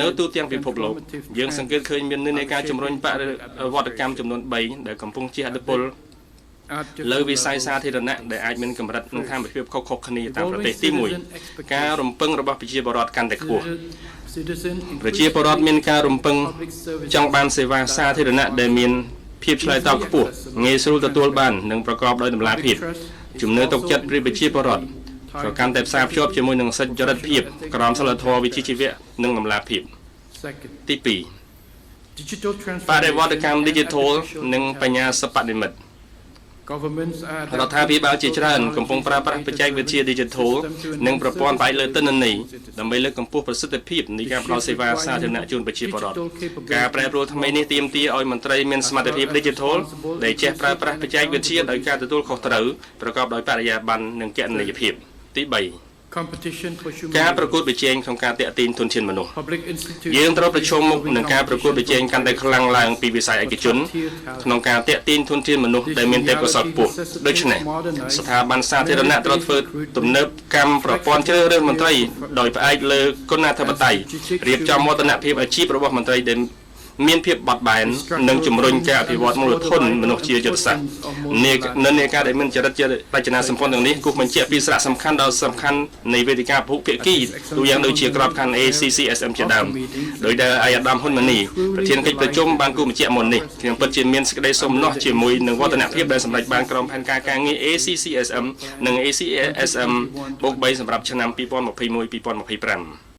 នៅទូទាំងពិភពលោកយើងសង្កេតឃើញមាននៃការជំរុញបរិវត្តកម្មចំនួន3ដែលកំពុងជះឥទ្ធិពលលើវិស័យសាធារណៈដែលអាចមានកម្រិតនិងថាមភាពខុសៗគ្នាតាមប្រទេសទី1ការរំពឹងរបស់ប្រជាពលរដ្ឋកាន់តែខ្ពស់ប្រជាពលរដ្ឋមានការរំពឹងចង់បានសេវាសាធារណៈដែលមានភាពឆ្លើយតបខ្ពស់ងាយស្រួលទទួលបាននិងប្រកបដោយតម្លាភាពជំនឿទុកចិត្តពីប្រជាពលរដ្ឋក៏កាន់តែផ្សារភ្ជាប់ជាមួយនឹងសិទ្ធិចរិតភាពក្រមសីលធម៌វិជ្ជាជីវៈនិងតម្លាភាពទី2បរិវត្តកម្ម Digital និងបញ្ញាសិប្បនិម្មិតរដ្ឋាភិបាលជាច្រើនកំពុងប្រើប្រាស់បច្ចេកវិទ្យា Digital និងប្រព័ន្ធផ្អែកលើទិន្នន័យដើម្បីលើកកម្ពស់ប្រសិទ្ធភាពនៃការផ្តល់សេវាសាធារណៈជូនប្រជាពលរដ្ឋការប្រែប្រួលថ្មីនេះទាមទារឲ្យមន្ត្រីមានសមត្ថភាព Digital ដែលចេះប្រើប្រាស់បច្ចេកវិទ្យាដោយការទទួលខុសត្រូវប្រកបដោយបរិយាបន្ននិងគណនេយ្យភាពទី3ការប្រកួតប្រជែងក្នុងការទាក់ទាញធនធានមនុស្សយើងត្រូវប្រឈមមុខនឹងការប្រកួតប្រជែងកាន់តែខ្លាំងឡើងពីវិស័យឯកជនក្នុងការទាក់ទាញធនធានមនុស្សដែលមានទេពកោសល្យខ្ពស់ដូច្នេះស្ថាប័នសាធារណៈត្រូវធ្វើទំនើបកម្មប្រព័ន្ធជ្រើសរើសមន្ត្រីដោយផ្អែកលើគុណធម៌បតីរៀបចំមោទនភាពអាជីពរបស់មន្ត្រីដែលមានភាពបត់បែននិងជំរុញការអភិវឌ្ឍមូលធនមនុស្សជាយុទ្ធសាស្ត្រនិន្នាការដែលមានចរិតជារចនាសម្ព័ន្ធទាំងនេះគូសបញ្ជាក់ពីសារៈសំខាន់ដ៏សំខាន់នៃវេទិកាពហុភាគីទូយ៉ាងដូចជាក្របខ័ណ្ឌ ACCSM ជាដើមដោយដែលអាយដាមហ៊ុនម៉ានីប្រធានកិច្ចប្រជុំបានគូបញ្ជាក់មុននេះខ្ញុំពិតជាមានសេចក្តីសូមនោះជាមួយនឹងវឌ្ឍនភាពដែលសម្រេចបានក្រុមផែនការការងារ ACCSM និង ACSM+3 សម្រាប់ឆ្នាំ2021-2025